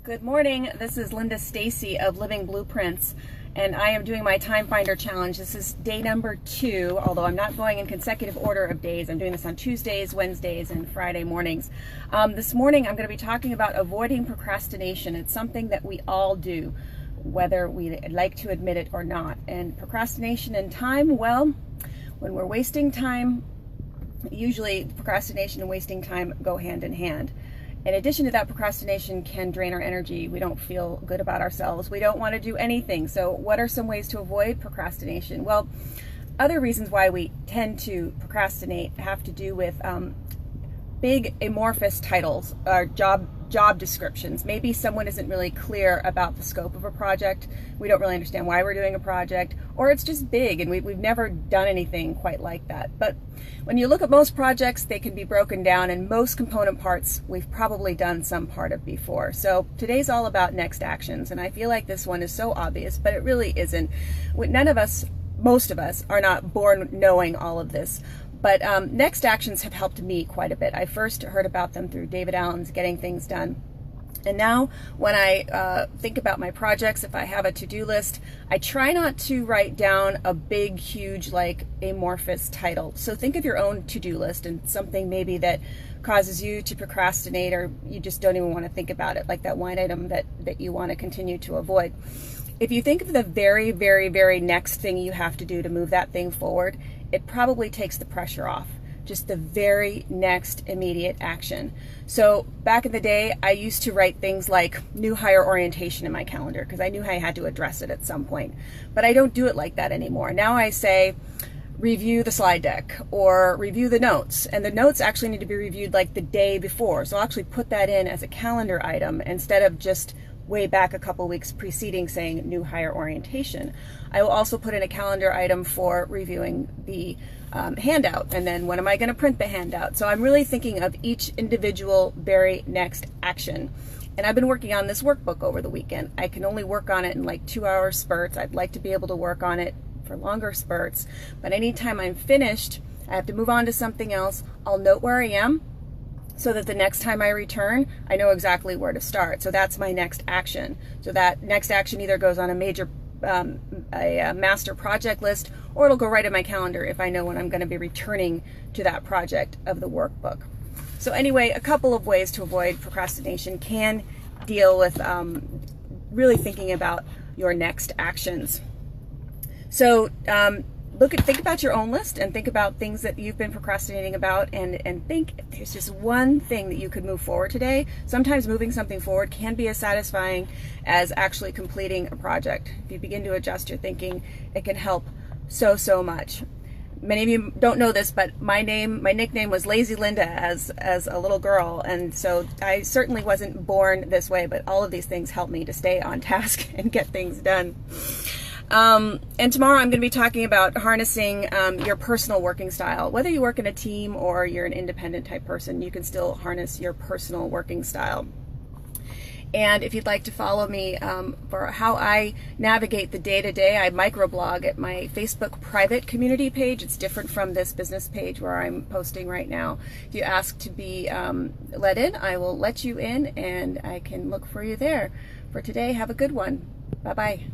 Good morning, this is Linda Stacy of Living Blueprints, and I am doing my Time Finder Challenge. This is day number 2, although I'm not going in consecutive order of days. I'm doing this on Tuesdays, Wednesdays, and Friday mornings. This morning I'm going to be talking about avoiding procrastination. It's something that we all do, whether we like to admit it or not. And procrastination and time, well, when we're wasting time, usually procrastination and wasting time go hand in hand. In addition to that, procrastination can drain our energy. We don't feel good about ourselves. We don't want to do anything. So what are some ways to avoid procrastination? Well, other reasons why we tend to procrastinate have to do with big amorphous titles or job descriptions. Maybe someone isn't really clear about the scope of a project. We don't really understand why we're doing a project, or it's just big and we've never done anything quite like that. But when you look at most projects, they can be broken down, and most component parts we've probably done some part of before. So today's all about next actions, and I feel like this one is so obvious, but it really isn't. None of us, most of us, are not born knowing all of this. But next actions have helped me quite a bit. I first heard about them through David Allen's Getting Things Done. And now when I think about my projects, if I have a to-do list, I try not to write down a big, huge, like amorphous title. So think of your own to-do list and something maybe that causes you to procrastinate, or you just don't even want to think about it, like that one item that you want to continue to avoid. If you think of the very, very, very next thing you have to do to move that thing forward, it probably takes the pressure off. Just the very next immediate action. So back in the day, I used to write things like new hire orientation in my calendar because I knew I had to address it at some point. But I don't do it like that anymore. Now I say review the slide deck or review the notes. And the notes actually need to be reviewed like the day before. So I'll actually put that in as a calendar item instead of just way back a couple weeks preceding saying new hire orientation. I will also put in a calendar item for reviewing the handout, and then when am I going to print the handout? So I'm really thinking of each individual very next action. And I've been working on this workbook over the weekend. I can only work on it in like 2-hour spurts. I'd like to be able to work on it for longer spurts, but anytime I'm finished, I have to move on to something else. I'll note where I am, so that the next time I return, I know exactly where to start. So that's my next action. So that next action either goes on a major, a master project list, or it'll go right in my calendar if I know when I'm going to be returning to that project of the workbook. So anyway, a couple of ways to avoid procrastination can deal with really thinking about your next actions. So think about your own list and think about things that you've been procrastinating about, and think if there's just one thing that you could move forward today. Sometimes moving something forward can be as satisfying as actually completing a project. If you begin to adjust your thinking, it can help so much. Many of you don't know this, but my nickname was Lazy Linda as a little girl, and so I certainly wasn't born this way, but all of these things help me to stay on task and get things done. And tomorrow I'm going to be talking about harnessing your personal working style. Whether you work in a team or you're an independent type person, you can still harness your personal working style. And if you'd like to follow me for how I navigate the day-to-day, I microblog at my Facebook private community page. It's different from this business page where I'm posting right now. If you ask to be let in, I will let you in, and I can look for you there. For today, have a good one. Bye-bye.